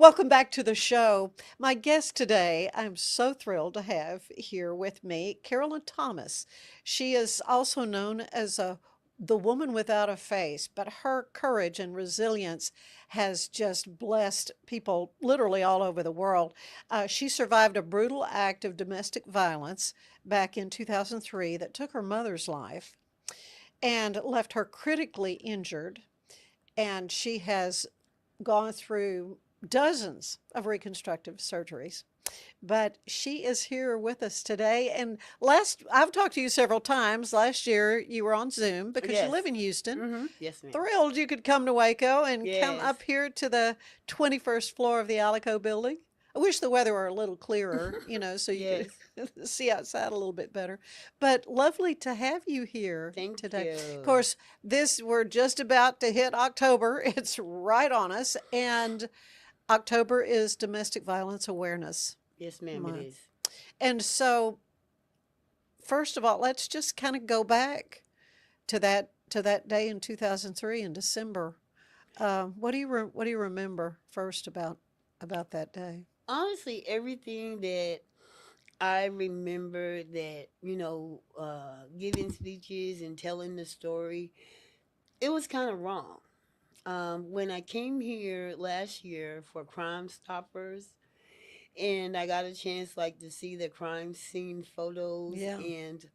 Welcome back to the show. My guest today, I'm so thrilled to have here with me, Carolyn Thomas. She is also known as the woman without a face, but her courage and resilience has just blessed people literally all over the world. She survived a brutal act of domestic violence back in 2003 that took her mother's life and left her critically injured. And she has gone through dozens of reconstructive surgeries. But she is here with us today. And I've talked to you several times. Last year, you were on Zoom because you live Yes. in Houston. Yes, ma'am. Thrilled you could come to Waco and come Yes. up here to the 21st floor of the Alico building. I wish the weather were a little clearer, so you could Yes. see outside a little bit better. But lovely to have you here Thank today. Of you. course, we're just about to hit October. It's right on us. And October is Domestic Violence Awareness Yes, ma'am, it Month. is. And so, first of all, let's just kind of go back to that day in 2003 in December. What do you remember first about that day? Honestly, everything that I remember that, giving speeches and telling the story, it was kind of wrong. When I came here last year for Crime Stoppers, and I got a chance like to see the crime scene photos Yeah. and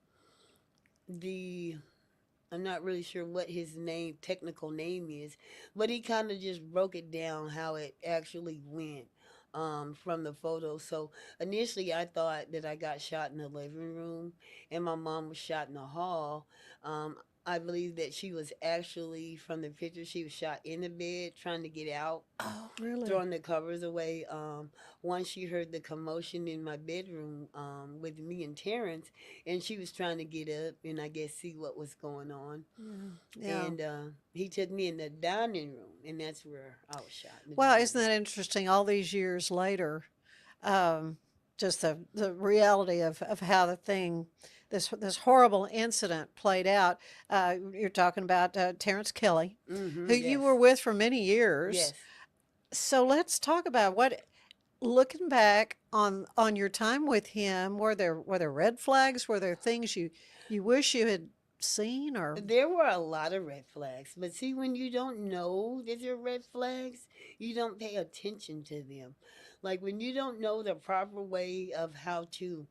the I'm not really sure what his technical name is, but he kind of just broke it down how it actually went from the photo. So initially, I thought that I got shot in the living room and my mom was shot in the hall. Um, I believe that she was actually, from the picture, she was shot in the bed trying to get out, Oh, really? throwing the covers away. Once she heard the commotion in my bedroom with me and Terrence, and she was trying to get up and I guess see what was going on. Yeah. Yeah. And he took me in the dining room, and that's where I was shot in the Well, dining isn't room. that interesting? All these years later, um, just the reality of how this horrible incident played out. You're talking about Terrence Kelly, who you Yes. were with for many years. Yes. So let's talk about looking back on your time with him. Were there red flags? Were there things you wish you had seen or? There were a lot of red flags, but see, when you don't know that they're red flags, you don't pay attention to them. Like when you don't know the proper way of how to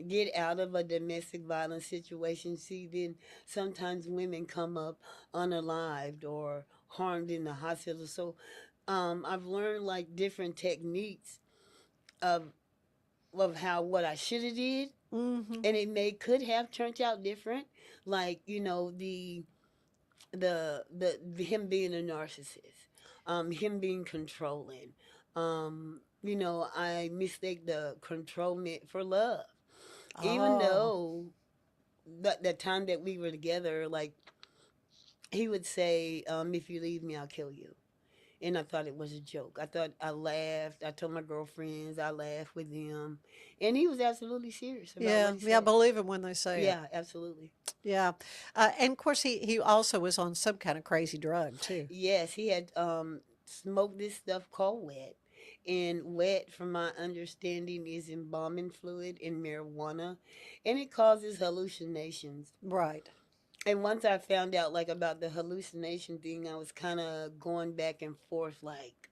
get out of a domestic violence situation, see, then sometimes women come up unalived or harmed in the hospital. So I've learned like different techniques of how what I should have did, Mm-hmm. and it may could have turned out different. Like the him being a narcissist, him being controlling. I mistake the controlment for love, even Oh, though the time that we were together, like he would say, "If you leave me, I'll kill you." And I thought it was a joke. I laughed. I told my girlfriends I laughed with them, and he was absolutely serious about what yeah, he yeah. said. Believe him when they say it. Yeah, absolutely. Yeah, and of course he also was on some kind of crazy drug too. Yes, he had smoked this stuff called wet. And wet, from my understanding, is embalming fluid in marijuana, and it causes hallucinations. Right. And once I found out like about the hallucination thing, I was kind of going back and forth like,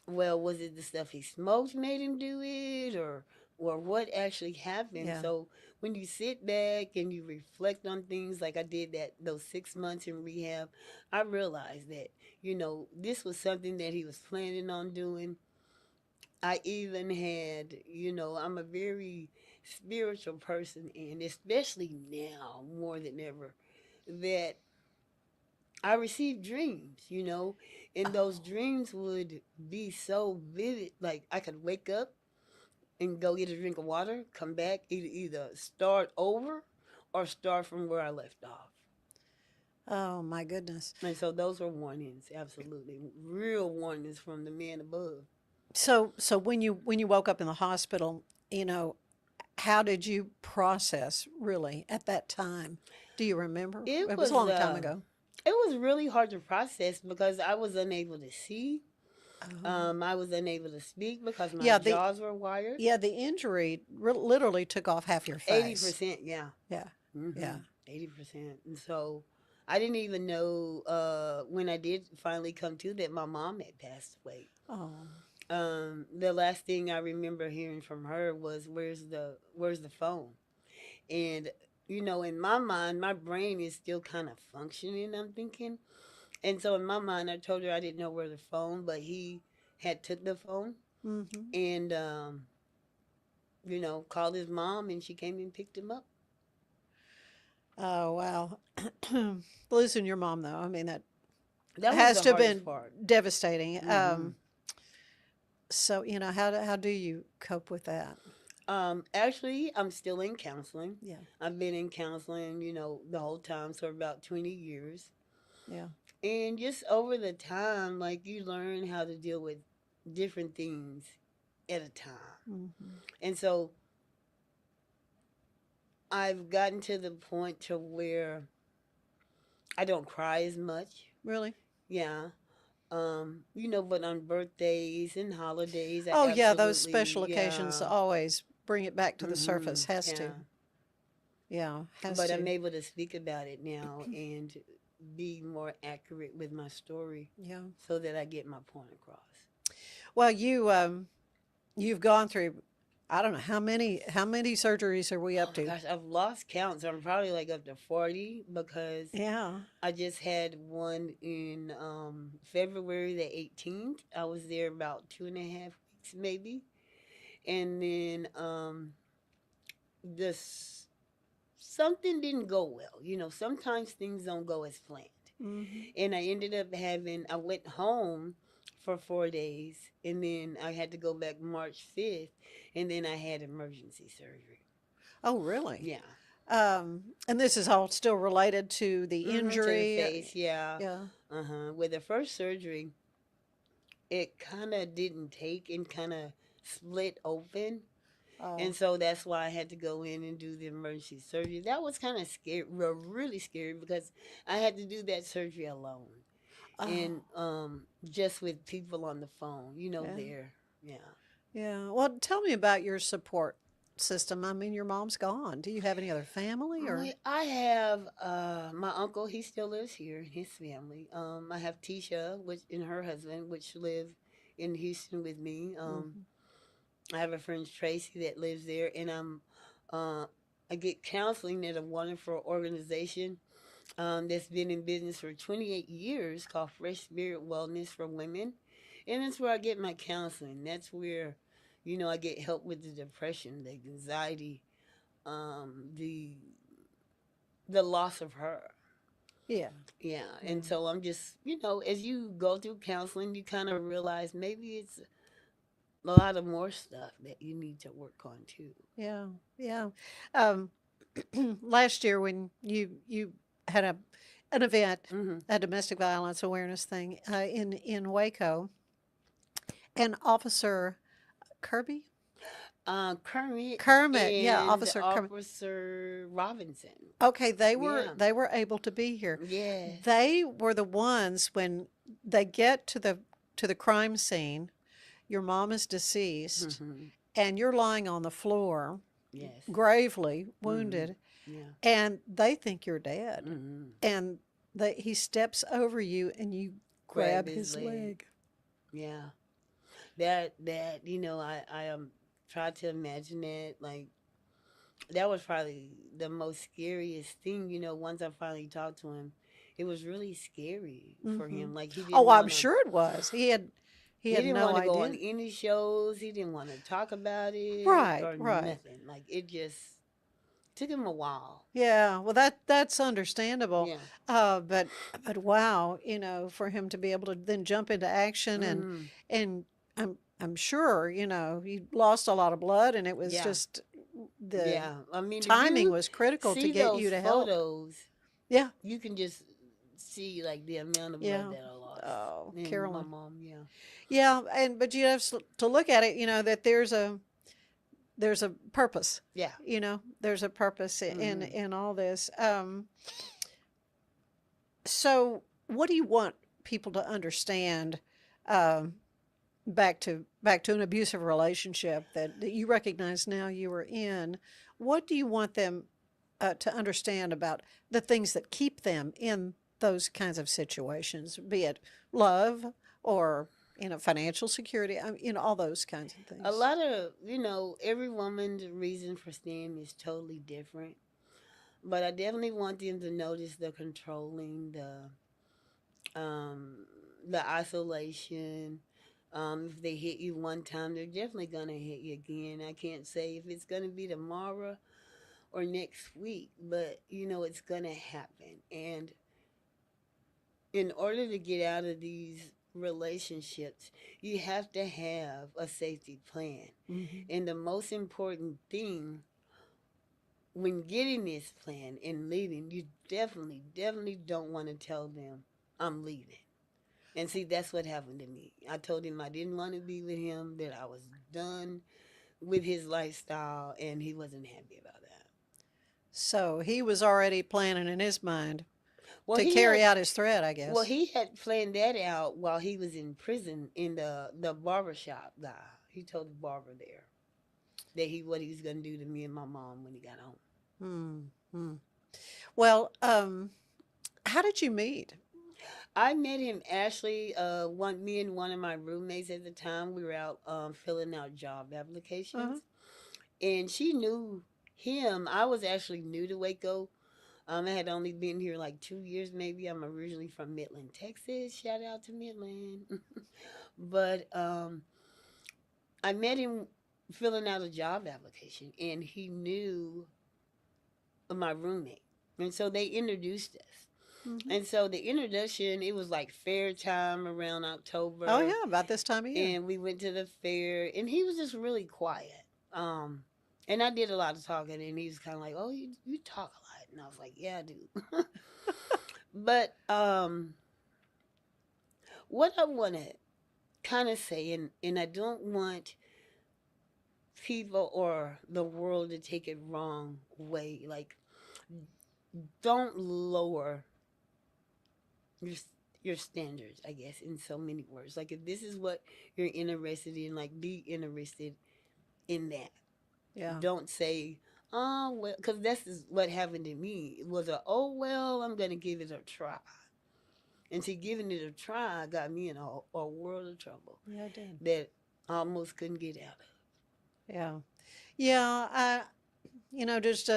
well, was it the stuff he smoked made him do it, or what actually happened? Yeah. So when you sit back and you reflect on things like I did that those 6 months in rehab, I realized that this was something that he was planning on doing. I even had, I'm a very spiritual person, and especially now more than ever, that I received dreams, and those Oh, dreams would be so vivid. Like I could wake up and go get a drink of water, come back, either start over or start from where I left off. oh my goodness. And so those were warnings, absolutely. Real warnings from the man above. So when you woke up in the hospital, you know, how did you process really at that time? Do you remember? It It was a was long time ago. it was really hard to process because I was unable to see. Oh. I was unable to speak because my Yeah, the jaws were wired. yeah, the injury literally took off half your Eighty face. percent, yeah. Yeah. Mm-hmm. Yeah. 80%. And so I didn't even know when I did finally come to that my mom had passed away. Oh. The last thing I remember hearing from her was where's the phone? And in my mind, my brain is still kind of functioning, I'm thinking. And so in my mind, I told her I didn't know where the phone, but he had took the phone Mm-hmm. and called his mom and she came and picked him up. Oh, wow. Losing your mom, though, I mean, that That was has the to have hardest been part. devastating. Hmm. So, how do you cope with that? Actually, I'm still in counseling. Yeah. I've been in counseling, the whole time, so about 20 years. Yeah. And just over the time, like you learn how to deal with different things at a time. Mm-hmm. And so I've gotten to the point to where I don't cry as much. Really? Yeah. But on birthdays and holidays, I Oh, yeah, those special absolutely, occasions yeah. always bring it back to the surface. Has to. Yeah. Yeah, has But I'm to. able to speak about it now and be more accurate with my story Yeah. so that I get my point across. Well, you've gone through, I don't know how many surgeries are we Oh up my to? gosh, I've lost count, so I'm probably like up to 40 because Yeah. I just had one in February the 18th. I was there about 2.5 weeks maybe. And then this something didn't go well. Sometimes things don't go as planned. Mm-hmm. And I went home for 4 days and then I had to go back March 5th and then I had emergency surgery. Oh, really? Yeah. And this is all still related to the To the injury. face, yeah. Yeah. With the first surgery, it kind of didn't take and kind of split open. Oh. And so that's why I had to go in and do the emergency surgery. That was kind of scary, really scary because I had to do that surgery alone. Oh. And just with people on the phone, Yeah. there. Yeah. Yeah. Well, tell me about your support system. I mean, your mom's gone. Do you have any other family or? I have my uncle. He still lives here. His family. I have Tisha, which and her husband, which live in Houston with me. Mhm. I have a friend Tracy that lives there, and uh, I get counseling at a wonderful organization that's been in business for 28 years called Fresh Spirit Wellness for Women, and that's where I get my counseling. That's where, I get help with the depression, the anxiety, the loss of her. Yeah. Yeah, Yeah. and so I'm just, as you go through counseling, you kind of realize maybe it's a lot of more stuff that you need to work on too. Yeah. Yeah. Um, last year when you had an event, Hmm. a domestic violence awareness thing in Waco, and Officer Kirby Kermit Kermit, yeah, and Officer Kermit. Officer Robinson. Okay, they were Yeah. they were able to be here. Yes. They were the ones when they get to the crime scene. Your mom is deceased, Hmm. and you're lying on the floor, Yes. gravely Hmm. wounded, Yeah. and they think you're dead. Hmm. And he steps over you, and you Grab grab his his leg. leg. Yeah. That I try to imagine that like that was probably the most scariest thing. Once I finally talked to him, it was really scary for Hmm. him. Like Oh, I'm sure it was. He he had didn't no want to go on idea. any shows. He didn't want to talk about it Right, or right. nothing. Like it just took him a while. Yeah, well, that's understandable, Yeah. but wow, for him to be able to then jump into action Hmm. and I'm sure he lost a lot of blood, and it was Yeah. just the Yeah. I mean, if timing you was critical to see get those you to help. photos, Yeah, you can just see like the amount of blood yeah. that I lost. Oh, And my Carolyn. mom, yeah. Yeah, but you have to look at it, that there's a purpose. Yeah. There's a purpose in Hmm. in all this. So, what do you want people to understand? Um, back to an abusive relationship that you recognize now you were in. What do you want them to understand about the things that keep them in those kinds of situations, be it love or financial security, all those kinds of A things? lot of, every woman's reason for staying is totally different. But I definitely want them to notice the controlling, um, the isolation. If they hit you one time, they're definitely gonna hit you again. I can't say if it's gonna be tomorrow or next week, but it's gonna happen. And in order to get out of these relationships, you have to have a safety plan. Hmm. And the most important thing when getting this plan and leaving, you definitely, definitely don't want to tell them, I'm leaving. And see, that's what happened to me. I told him I didn't want to be with him, that I was done with his lifestyle, and he wasn't happy about that. So he was already planning in his mind Well, to he carry had out his threat, I well guess. he had planned that out while he was in prison in the barber shop guy. He told the barber there that what he was gonna do to me and my mom when he got home. Hmm. Hmm. Well, how did you meet? I met him actually. Me and one of my roommates at the time, we were out filling out job Uh-huh. applications, and she knew him. I was actually new to Waco. I had only been here like 2 years, maybe. I'm originally from Midland, Texas. Shout out to Midland. But I met him filling out a job application, and he knew my roommate, and so they introduced us. Hmm. And so the introduction, it was like fair time around Oh October, yeah, about this time of year. and we went to the fair, and he was just really quiet. Um, and I did a lot of talking, and he was kind of like, "Oh, you talk a lot," and I was like, "Yeah, I do." But what I want to kind of say, and I don't want people or the world to take it wrong way, like don't lower your your standards, I guess, in so many words. Like if this is what you're interested in, like be interested in that. Yeah. Don't say, oh well, because this is what happened to me. It was a, oh well, I'm gonna give it a try. And see, giving it a try got me in a world of trouble Yeah, I did. that I almost couldn't get out of. Yeah. Yeah. Just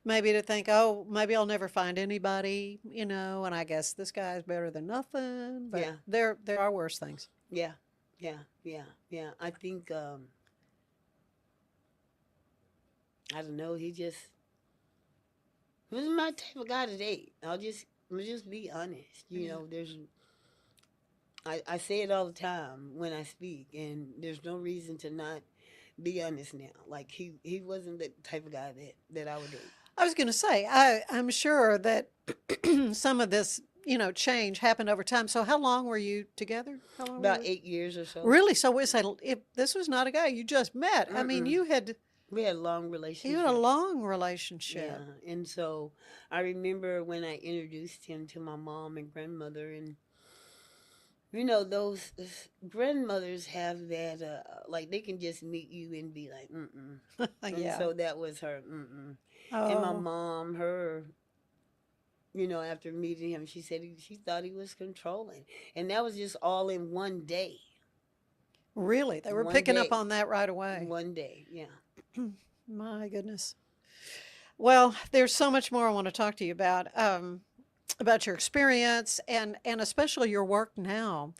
maybe to think, oh, maybe I'll never find anybody, and I guess this guy's better than nothing. But Yeah, there are worse things. yeah, yeah, yeah, yeah. I think I don't know. He was my type of guy to date. I'll just be honest. Yeah. I say it all the time when I speak, and there's no reason to not be honest now. Like he wasn't the type of guy that I would date. I was going to say, I'm sure that some of this, change happened over time. So how long were you together? How long were About you? 8 years or so. Really? So if this was not a guy you just met, I mean, Mm-mm. We had a long you had a relationship. long Yeah, relationship. and so I remember when I introduced him to my mom and grandmother, and those grandmothers have that like they can just meet you and be like, mm-mm. And Yeah. so that was her, mm-mm. And my Oh, mom, after meeting him, she said she thought he was controlling, and that was just all in one day. really? They were One picking up day. on that right away. One day. Yeah. My goodness. Well, there's so much more I want to talk to you about your experience and especially your work now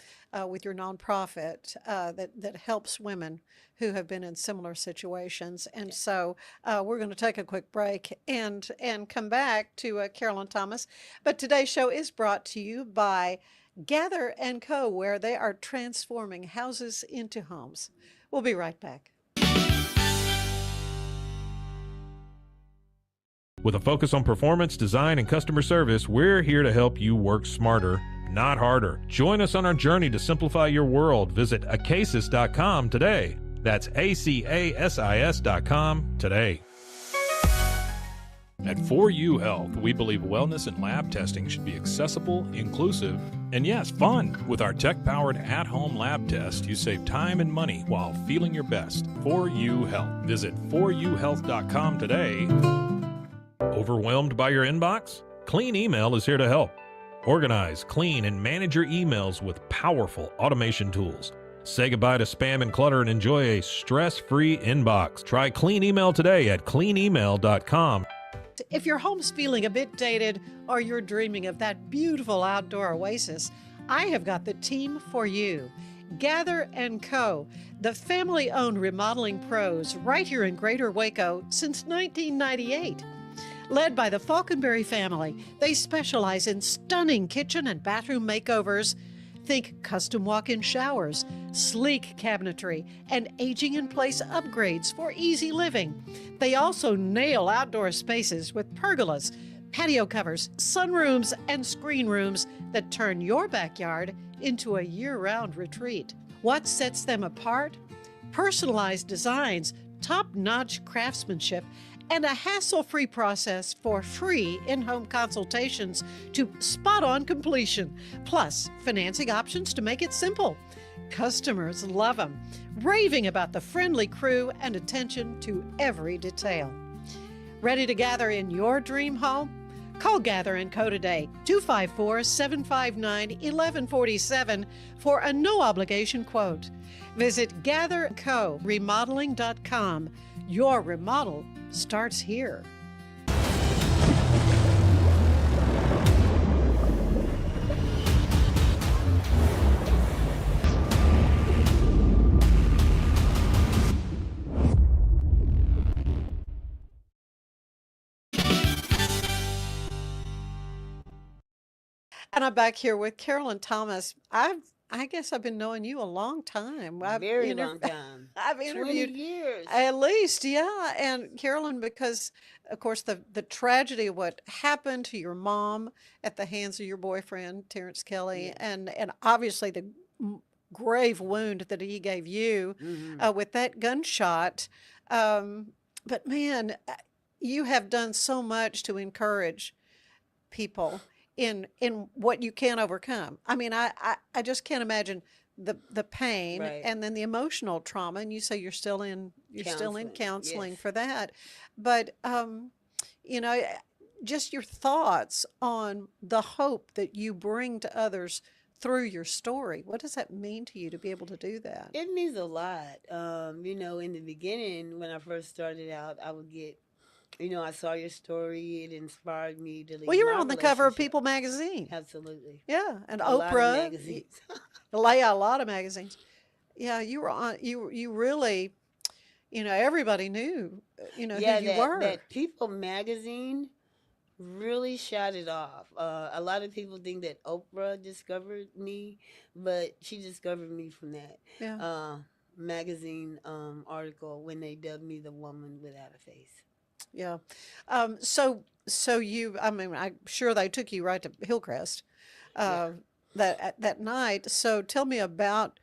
with your nonprofit that helps women who have been in similar situations. And so we're going to take a quick break and come back to Carolyn Thomas. But today's show is brought to you by Gather and Co., where they are transforming houses into homes. We'll be right back. With a focus on performance, design, and customer service, we're here to help you work smarter, not harder. Join us on our journey to simplify your world. Visit acasis.com today. That's ACASIS.com today. At 4U Health, we believe wellness and lab testing should be accessible, inclusive, and yes, fun. With our tech-powered at-home lab test, you save time and money while feeling your best. 4U Health. Visit 4uhealth.com today. Overwhelmed by your inbox? Clean Email is here to help. Organize, clean, and manage your emails with powerful automation tools. Say goodbye to spam and clutter and enjoy a stress-free inbox. Try Clean Email today at cleanemail.com. If your home's feeling a bit dated or you're dreaming of that beautiful outdoor oasis, I have got the team for you. Gather & Co., the family-owned remodeling pros right here in Greater Waco since 1998. Led by the Falconberry family, they specialize in stunning kitchen and bathroom makeovers. Think custom walk-in showers, sleek cabinetry, and aging-in-place upgrades for easy living. They also nail outdoor spaces with pergolas, patio covers, sunrooms, and screen rooms that turn your backyard into a year-round retreat. What sets them apart? Personalized designs, top-notch craftsmanship, and a hassle-free process for free in-home consultations to spot-on completion, plus financing options to make it simple. Customers love them, raving about the friendly crew and attention to every detail. Ready to gather in your dream home? Call Gather & Co. today, 254-759-1147 for a no-obligation quote. Visit GatherCoRemodeling.com. Your remodel starts here. And I'm back here with Carolyn Thomas. I guess I've been knowing you a long time. Very long time. I've 20 interviewed years. at least, yeah. And Carolyn, because of course the tragedy of what happened to your mom at the hands of your boyfriend, Terrence Kelly, Yeah. and obviously the grave wound that he gave you with that gunshot. But man, you have done so much to encourage people in what you can't overcome. I mean, I just can't imagine the pain Right. and then the emotional trauma. And you say you're still in counseling Yes. for that, but you know, just your thoughts on the hope that you bring to others through your story. What does that mean to you to be able to do that? It means a lot. In the beginning, when I first started out, I would get, I saw your story. It inspired me to Well, leave you were my on the cover of relationship. People magazine. Absolutely. Yeah, and A lot of Oprah, magazines. a lot of magazines. Yeah, you were on. You really, everybody knew, Yeah, who you were. that People magazine really shot it off. A lot of people think that Oprah discovered me, but she discovered me from that Yeah. magazine article when they dubbed me the woman without a face. Yeah. So you, I mean, I'm sure they took you right to Hillcrest, Yeah. that night. So tell me about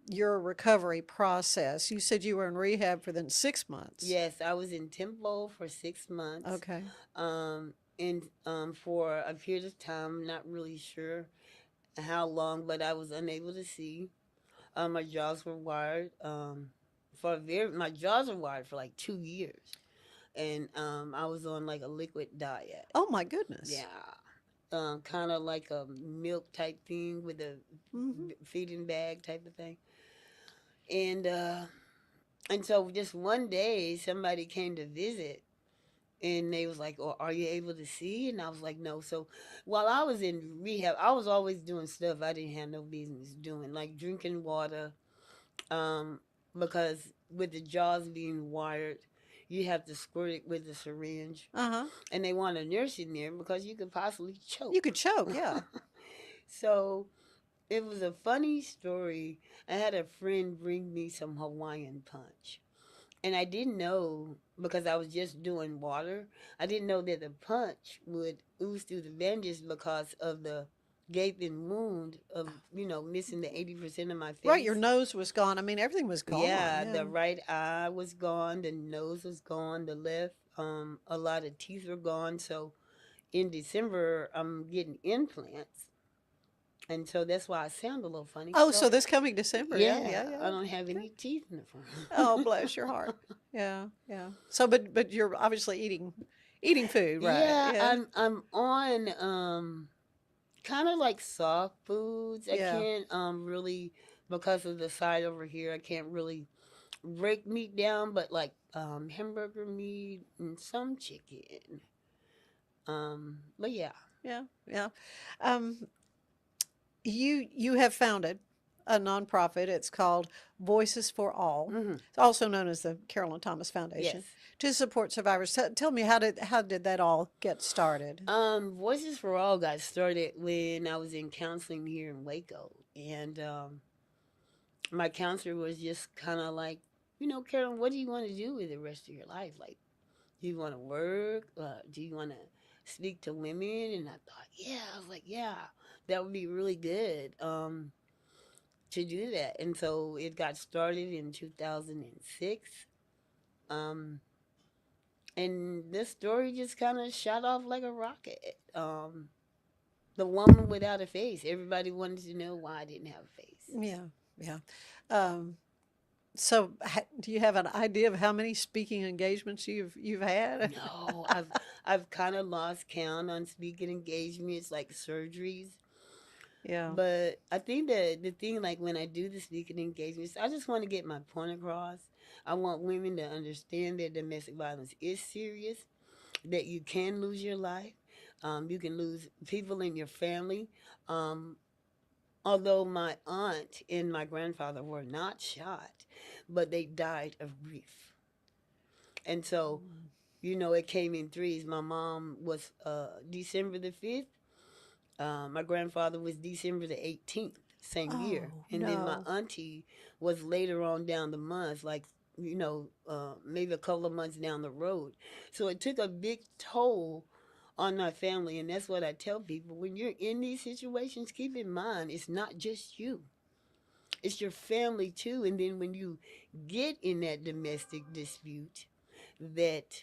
your recovery process. You said you were in rehab for then 6 months. Yes, I was in Tempo for 6 months. Okay. And for a period of time, not really sure how long, but I was unable to see. My jaws were wired. My jaws were wired for like 2 years, and I was on like a liquid diet. Oh my goodness. Yeah, kind of like a milk type thing with a Hmm. feeding bag type of thing, and so just one day somebody came to visit and they was like, "Oh, are you able to see?" And I was like, "No." So while I was in rehab, I was always doing stuff I didn't have no business doing, like drinking water, um, because with the jaws being wired, you have to squirt it with a syringe, Uh-huh. and they want a nurse in there because you could possibly choke. You could choke, yeah. So it was a funny story. I had a friend bring me some Hawaiian punch. And I didn't know, because I was just doing water, I didn't know that the punch would ooze through the bandages because of the gaping wound of, missing the 80% of my Right, your face. nose was gone. I mean, everything was gone. Yeah, Yeah. the right eye was gone, the nose was gone, the left, a lot of teeth were gone. So in December, I'm getting implants. And so that's why I sound a little funny. Oh, Well, so this coming December. Yeah, yeah, yeah, I yeah. don't have Okay. any teeth in the Oh, front. bless your heart. Yeah, yeah. So, but you're obviously eating food, right? Yeah, Yeah, I'm on kind of like soft foods. I yeah. can't really, because of the side over here, I can't really break meat down, but like hamburger meat and some chicken. But yeah. Yeah, yeah. Um, you have founded a nonprofit. It's called Voices for All. Hmm. It's also known as the Carolyn Thomas Yes. Foundation to support survivors. Tell me how did that all get started? Voices for All got started when I was in counseling here in Waco, and my counselor was just kind of like, Carolyn, what do you want to do with the rest of your life? Like, do you want to work? Do you want to speak to women? And I thought, yeah, I was like, yeah, that would be really good to do that. And so it got started in 2006. Um, and this story just kind of shot off like a rocket. The woman without a face. Everybody wanted to know why I didn't have a face. Yeah, yeah. Um, so, do you have an idea of how many speaking engagements you've had? No, I've kind of lost count on speaking engagements, like surgeries. Yeah, But I think that the thing, like when I do the speaking engagements, I just want to get my point across. I want women to understand that domestic violence is serious, that you can lose your life. You can lose people in your family. Um, Although my aunt and my grandfather were not shot, but they died of grief. And so, it came in threes. My mom was December the 5th. My grandfather was December the 18th, same year. oh And then my no. auntie was later on down the months, like, maybe a couple of months down the road. So it took a big toll on my family. And that's what I tell people. When you're in these situations, keep in mind it's not just you, it's your family too. And then when you get in that domestic dispute, that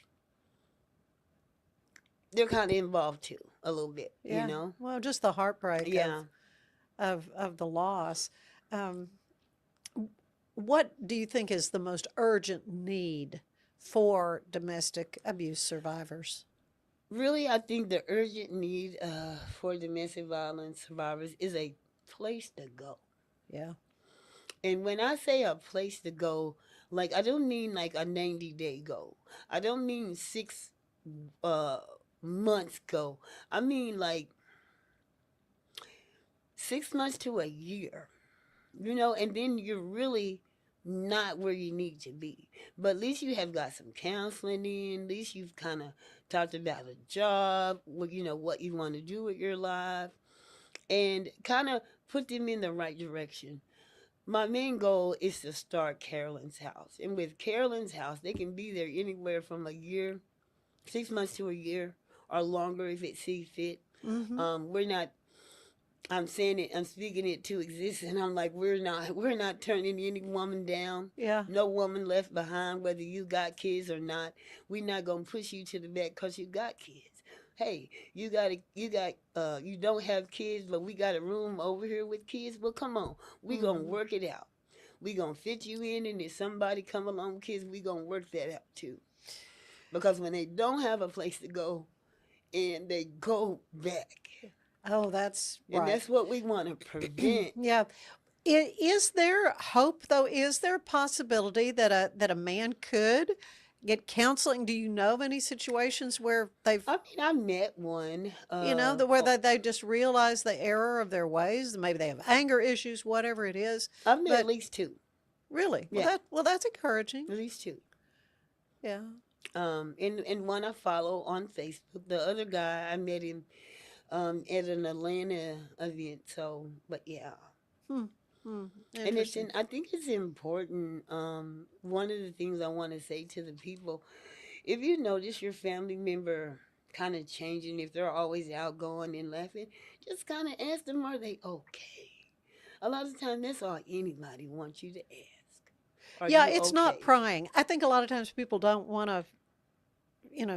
they're kind of involved too, a little bit, you Yeah. know? Well, just the heartbreak Yeah. of the loss. Um, what do you think is the most urgent need for domestic abuse survivors? Really, I think the urgent need for domestic violence survivors is a place to go. Yeah. And when I say a place to go, like, I don't mean like a 90-day go. I don't mean 6 months go. I mean like 6 months to a year, and then you're really not where you need to be. But at least you have got some counseling in. At least you've kind of talked about a job, what you want to do with your life, and kind of put them in the right direction. My main goal is to start Carolyn's house. And with Carolyn's house, they can be there anywhere from a year, 6 months to a year, or longer if it sees fit. Mm-hmm. We're not. I'm saying it. I'm speaking it to exist, and I'm like, we're not. We're not turning any woman down. Yeah. No woman left behind, whether you got kids or not. We're not gonna push you to the back because you got kids. Hey, you don't have kids, but we got a room over here with kids. Well, come on, we gonna Mm-hmm. work it out. We gonna fit you in, and if somebody come along with kids, we gonna work that out too. Because when they don't have a place to go, and they go back, Oh, that's and right. that's what we want to prevent. Yeah. Is there hope though? Is there a possibility that a man could get counseling? Do you know of any situations where they've, I mean, I met one. where they just realize the error of their ways? Maybe they have anger issues, whatever it is. I've met at But least two. really, Yeah, well, that's encouraging. at least two. Yeah. And one I follow on Facebook. The other guy, I met him at an Atlanta event. So, but yeah. Hmm. Hmm. And Interesting. I think it's important. One of the things I want to say to the people, if you notice your family member kind of changing, if they're always outgoing and laughing, just kind of ask them, are they okay? A lot of times, that's all anybody wants you to ask. Are Yeah, you it's not okay? prying. I think a lot of times people don't want to,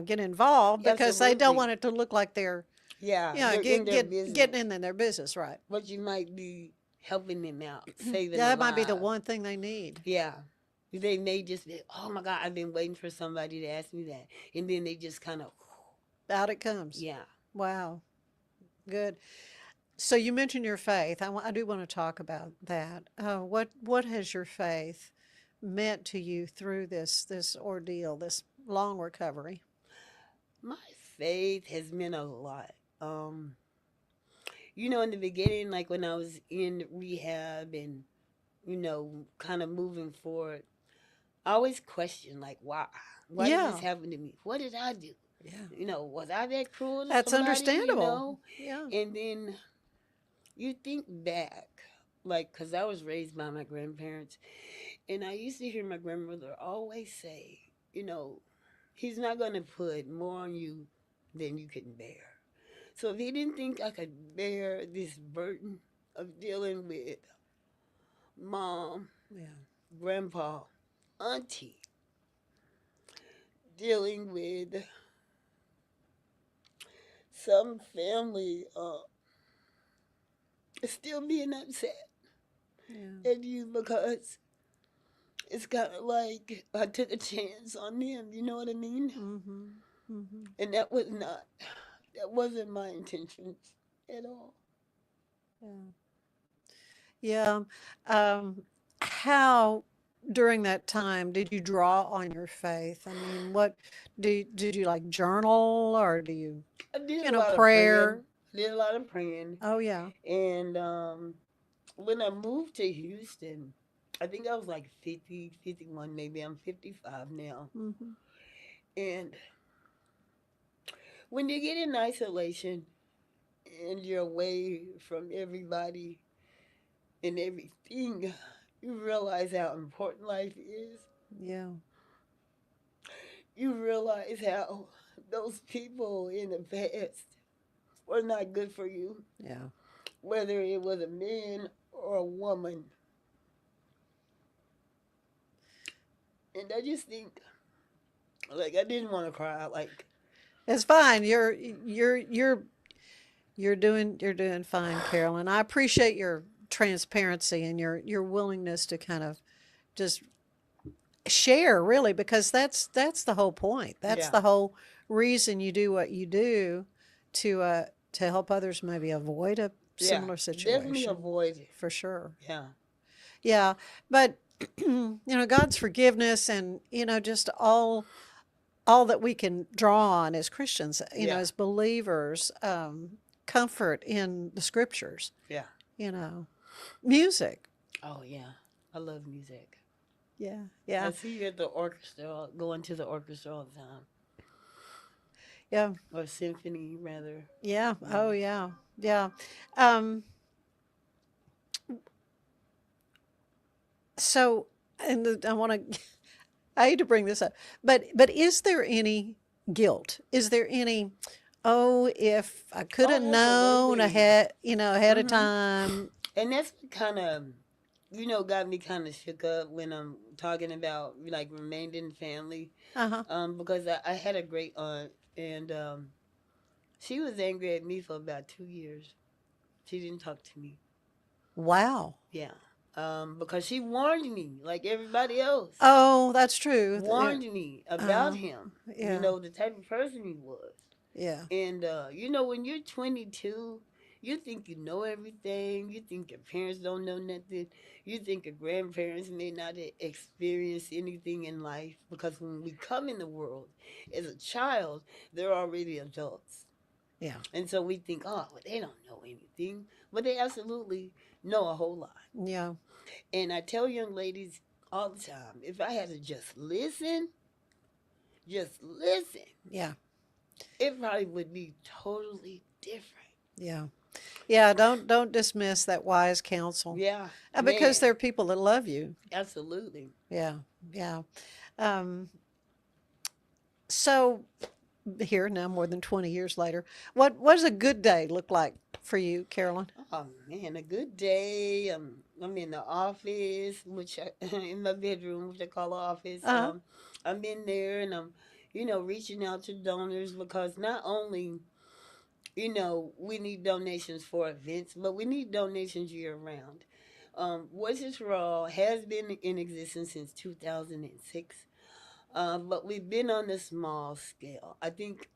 get involved because they don't Absolutely. want it to look like they're, Yeah, they're in their getting business, in their business, right? but you might be helping them out, saving a That might be the life. one thing they need. Yeah. They may just be, oh my God, I've been waiting for somebody to ask me that. And then they just kind of, Out it comes. yeah. Wow, good. So you mentioned your faith. I do want to talk about that. What has your faith meant to you through this ordeal, this long recovery? My faith has meant a lot. Um, in the beginning, like when I was in rehab and, kind of moving forward, I always question, like, why? Why did this Yeah, happen to me? What did I do? yeah, Was I that cruel to that's somebody, understandable. Yeah, And then you think back, like, because I was raised by my grandparents, and I used to hear my grandmother always say, you know, he's not going to put more on you than you can bear. So if he didn't think I could bear this burden of dealing with mom, yeah, grandpa, auntie, dealing with some family, still being upset yeah. at you because it's kind of like I took a chance on them. You know what I mean? Mm-hmm. Mm-hmm. And that wasn't my intentions at all. Yeah. Yeah. How during that time did you draw on your faith? I mean, what did you like journal or do you, I did a lot of praying. prayer? I did a lot of praying. Oh yeah. And when I moved to Houston, I think I was like 50, 51, maybe. I'm 55 now. Mm-hmm. And when you get in isolation and you're away from everybody and everything, you realize how important life is. Yeah. You realize how those people in the past were not good for you, Yeah. whether it was a man or a woman. And I just think, like, I didn't want to cry. Like, It's fine. You're doing fine, Carolyn. I appreciate your transparency and your willingness to kind of just share really because that's the whole point. That's yeah, the whole reason you do what you do to help others maybe avoid a yeah, similar definitely situation avoid it. for sure. Yeah, Yeah, but God's forgiveness and just all that we can draw on as Christians, yeah, as believers, comfort in the scriptures, yeah. you know, music. Oh, yeah. I love music. Yeah, I yeah, see you at the orchestra, going to the orchestra all the time, yeah, or symphony, rather. yeah. Yeah. Oh, yeah, yeah. Um, so, I want to, I hate to bring this up, but is there any guilt? Is there any, oh, if I could have Oh, known absolutely. ahead of Hmm. time? And that's what kind of, got me kind of shook up when I'm talking about, like, remaining family. Uh-huh. Because I had a great aunt, and she was angry at me for about 2 years. She didn't talk to me. Wow. Yeah. Because she warned me, like everybody else, Oh, that's true. Yeah. warned me about Um, him, yeah, the type of person he was. yeah, And, when you're 22, you think you know everything. You think your parents don't know nothing. You think your grandparents may not experience anything in life. Because when we come in the world as a child, they're already adults. yeah, And so we think, oh, well, they don't know anything. But they absolutely know a whole lot. yeah, And I tell young ladies all the time, if I had to just listen, yeah, it probably would be totally different. yeah. Yeah, don't dismiss that wise counsel. Yeah, Because man, there are people that love you. absolutely. Yeah, yeah. Um, so here now, more than 20 years later. What does a good day look like for you, Carolyn? Oh man, a good day. I'm in the office, which in my bedroom, which I call office. Uh-huh. I'm in there and I'm, reaching out to donors because not only, we need donations for events, but we need donations year round. Voices for All has been in existence since 2006, but we've been on a small scale. I think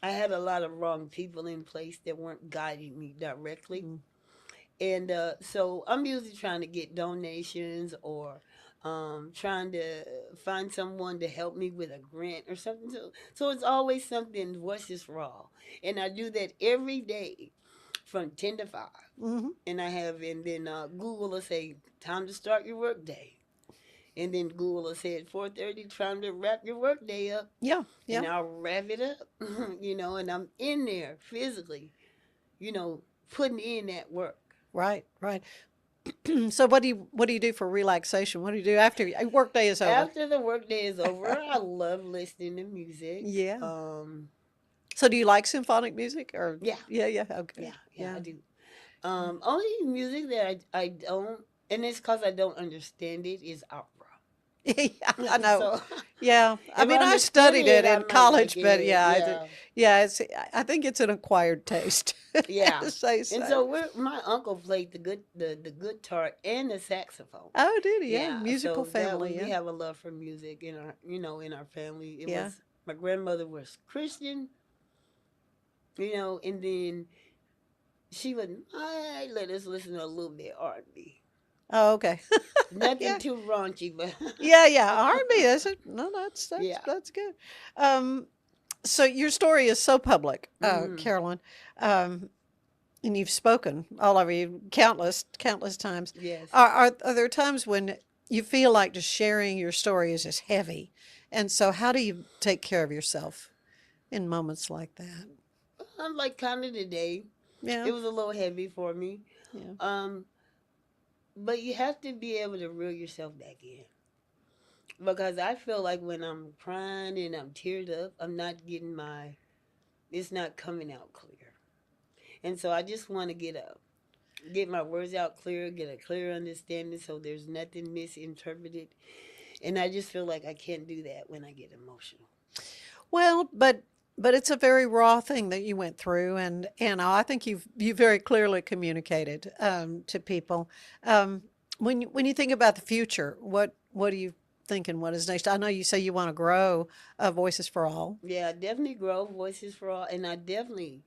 I had a lot of wrong people in place that weren't guiding me directly. Mm. And so I'm usually trying to get donations or trying to find someone to help me with a grant or something. So it's always something Voices for All. And I do that every day from 10 to 5. Mm-hmm. And then Google will say, time to start your work day. And then Google will say at 4:30, time to wrap your work day up. Yeah, yeah. And I'll wrap it up, and I'm in there physically, putting in that work. Right, right. So what do you do for relaxation? What do you do after your work day is over? After the workday is over, I love listening to music. Yeah. Um, So do you like symphonic music or yeah, yeah, okay. yeah, I do. Only music that I don't, and it's because I don't understand it, is opera. Yeah, I know. So Yeah. I if mean, I I understood studied it, it I in might college, like but it. yeah, Yeah, yeah, I think it's an acquired taste. yeah. To say And so. so my uncle played the guitar and the saxophone. Oh, did he? Yeah, Yeah, musical so that family, we yeah. have a love for music in our family. It Yeah. was my grandmother was Christian, and then she would might let us listen to a little bit R&B. Oh, okay. Nothing Yeah. too raunchy, but Yeah, yeah. R&B, is it? No, yeah. that's good. Um, so your story is so public, Hmm. Carolyn. Um, and you've spoken all over you countless times. Yes. Are there times when you feel like just sharing your story is just heavy? And so how do you take care of yourself in moments like that? I'm like kind of today. Yeah, It was a little heavy for me. yeah. Um, but you have to be able to reel yourself back in. Because I feel like when I'm crying and I'm teared up, it's not coming out clear. And so I just want to get my words out clear, get a clear understanding so there's nothing misinterpreted. And I just feel like I can't do that when I get emotional. Well, but it's a very raw thing that you went through, and I think you very clearly communicated to people. Um, when you think about the future, what are you thinking? What is next? I know you say you want to grow Voices for All. Yeah, I definitely grow Voices for All. And I definitely,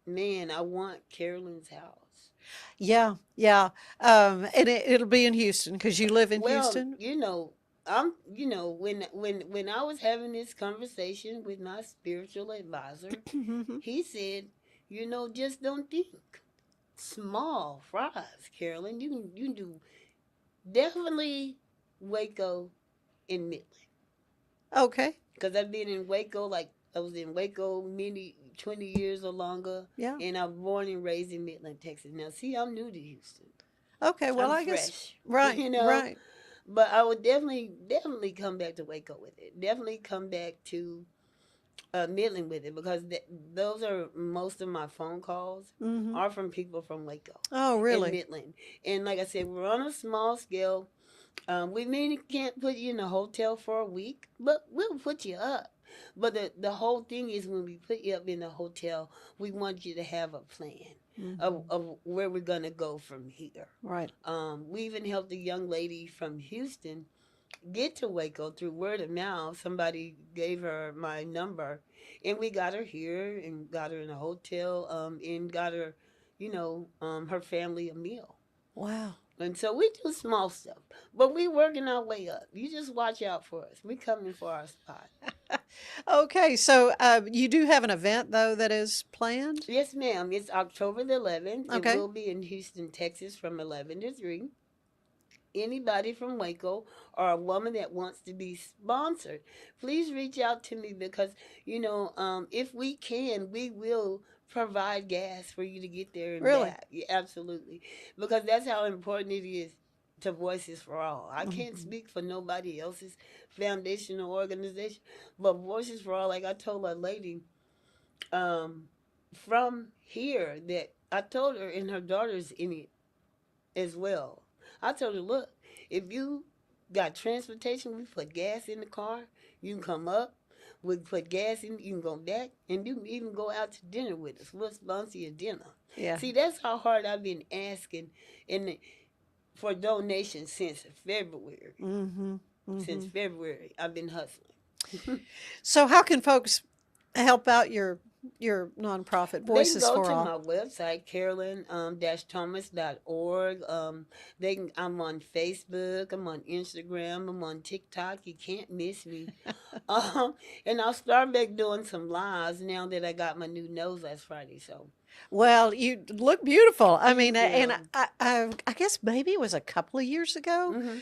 man, I want Carolyn's house. Yeah, yeah, and it'll be in Houston because you live in Well, Houston. when I was having this conversation with my spiritual advisor, Mhm. he said, just don't think small fries, Carolyn. You can do definitely Waco in Midland Okay, because I've been in Waco like I was in Waco many 20 years or longer, yeah, and I'm born and raised in Midland, Texas. Now, see, I'm new to Houston. okay. Well, I'm I guess fresh, right, right. but I would definitely come back to Waco with it. Definitely come back to Midland with it because those are most of my phone calls Hmm. are from people from Waco Oh, and really? Midland. And like I said, we're on a small scale. We maybe can't put you in a hotel for a week, but we'll put you up. But the whole thing is when we put you up in a hotel, we want you to have a plan Hmm. of where we're going to go from here. Right. We even helped a young lady from Houston get to Waco through word of mouth. Somebody gave her my number, and we got her here and got her in a hotel, and got her, her family a meal. Wow. And so we do small stuff, but we working our way up. You just watch out for us. We coming for our spot. Okay, so you do have an event though that is planned. Yes, ma'am. It's October the 11th. It Okay. will be in Houston, Texas from 11 to 3. Anybody from Waco or a woman that wants to be sponsored, please reach out to me because, if we can, we will provide gas for you to get there and Really? back. Yeah, absolutely. Because that's how important it is to Voices for All. I can't speak for nobody else's foundation or organization, but Voices for All, like I told a lady from here that I told her, and her daughter's in it as well. I told her, look, if you got transportation, we put gas in the car, you can come up. We put gas in, you can go back, and you can even go out to dinner with us. We'll sponsor your dinner. Yeah. See, that's how hard I've been asking for donations since February. Since February, I've been hustling. So how can folks help out your nonprofit They can Voices go for to All? my website, Carolyn-Thomas.org. I'm on Facebook, I'm on Instagram, I'm on TikTok. You can't miss me. And I'll start back doing some lives now that I got my new nose last Friday. So Well, you look beautiful. I mean, Thank and you. I guess maybe it was a couple of years ago. Mm-hmm.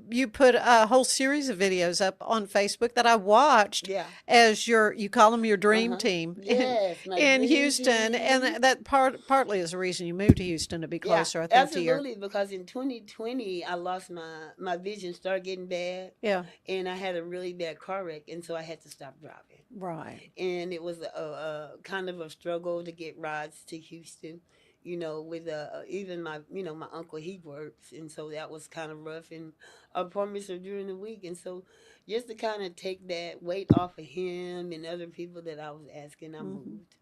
You put a whole series of videos up on Facebook that I watched Yeah. as you call them your dream team Yes, my in dream Houston, team. and that partly is the reason you moved to Houston to be Yeah, closer, I think, to your absolutely. Because in 2020, I lost my vision, started getting bad, yeah, and I had a really bad car wreck, and so I had to stop driving. right. And it was a kind of a struggle to get rides to Houston. With even my uncle, he works, and so that was kind of rough. And appointments are during the week, and so just to kind of take that weight off of him and other people that I was asking, I moved.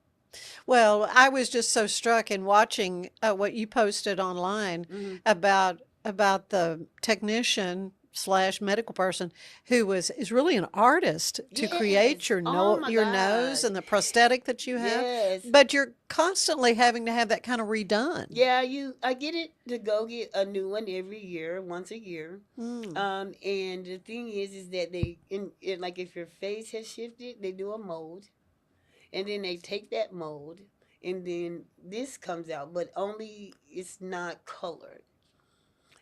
Well, I was just so struck in watching what you posted online Mm-hmm. about the technician slash medical person who is really an artist to create Yes. Oh my your nose gosh. and the prosthetic that you have, Yes. but you're constantly having to have that kind of redone. Yeah, I get it to go get a new one every year, once a year. Mm. And the thing is that like if your face has shifted, they do a mold, and then they take that mold, and then this comes out, but only it's not colored.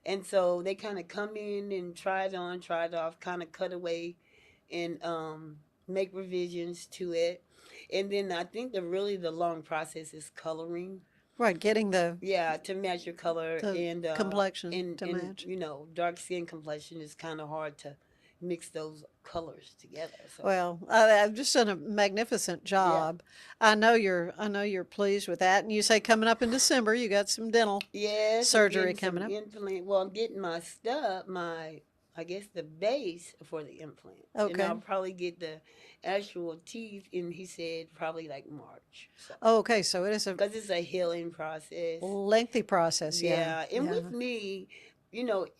And so they kind of come in and try it on, try it off, kind of cut away, and make revisions to it. And then I think the long process is coloring. Right, getting Yeah, to match your color, and complexion to match. dark skin complexion is kind of hard to mix those colors together. So Well, I've just done a magnificent job. I know you're pleased with that. And you say coming up in December, you got some dental yes, I'm surgery getting some coming up. implant. Well, I'm getting I guess the base for the implant, and Okay. I'll probably get the actual teeth. And he said probably like March. So Oh, okay, so it is a because it's a healing process. lengthy process. Yeah. Yeah, and Yeah. with me,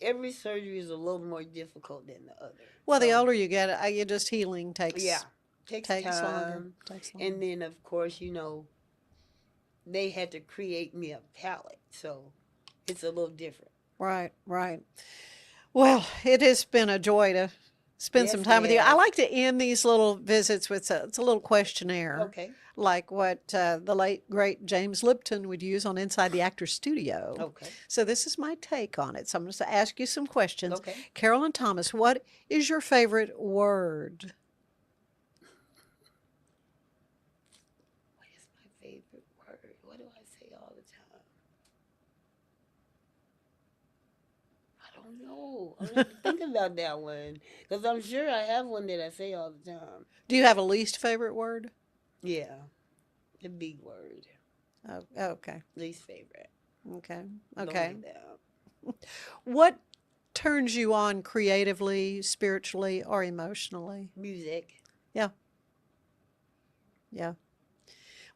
every surgery is a little more difficult than the other. Well, the So, older you get, you just healing takes yeah, takes takes time. longer. Takes longer. And then, of course, they had to create me a palette, so it's a little different. Right, right. Well, it has been a joy to spend some Yes, time with you. I yes. like to end these little visits with it's a little questionnaire, Okay, like what the late great James Lipton would use on Inside the Actor's Studio. okay, So this is my take on it. So I'm going to ask you some questions. okay. Carolyn Thomas, what is your favorite word? What is my favorite word? What do I say all the time? I don't know. I have to think about that one, because I'm sure I have one that I say all the time. Do you have a least favorite word? Yeah, the big word, Oh, okay. least favorite. Okay. Don't Okay. like that. What turns you on creatively, spiritually, or emotionally? Music. Yeah. Yeah.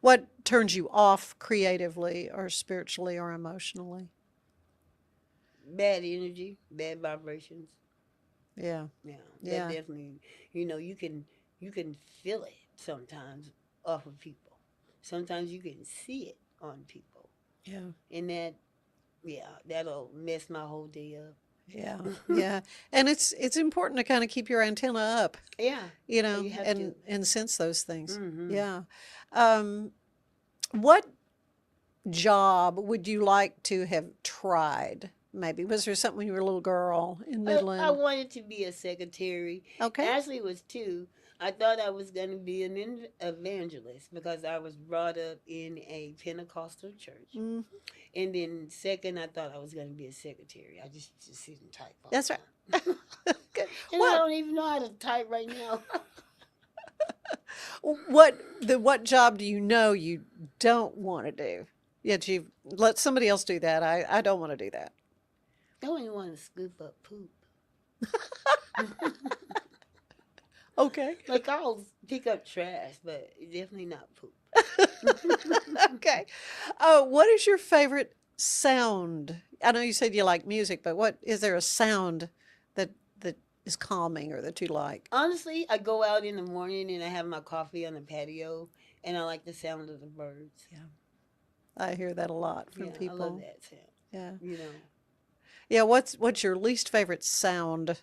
What turns you off creatively or spiritually or emotionally? Bad energy, bad vibrations. Yeah. Yeah, Yeah. that definitely. You can feel it sometimes off of people. Sometimes you can see it on people, Yeah. and that'll mess my whole day up. Yeah. Yeah. And it's important to kind of keep your antenna up, Yeah, you know, you have and sense those things. hmm Yeah. What job would you like to have tried? Maybe was there something when you were a little girl in I Midland? wanted to be a secretary. Okay. Actually, it was two. I thought I was going to be an evangelist because I was brought up in a Pentecostal church. Mm, And then second, I thought I was going to be a secretary. I just used to sit and type all that's the right. time. Okay. And I don't even know how to type right now. What job do you know you don't want to do? Yet you let somebody else do that. I don't want to do that. I don't even want to scoop up poop. Okay. Like I'll pick up trash, but definitely not poop. Okay. What is your favorite sound? I know you said you like music, but what is there a sound that is calming or that you like? Honestly, I go out in the morning and I have my coffee on the patio, and I like the sound of the birds. Yeah. I hear that a lot from Yeah, I love people. that sound. Yeah. You know, Yeah, what's your least favorite sound?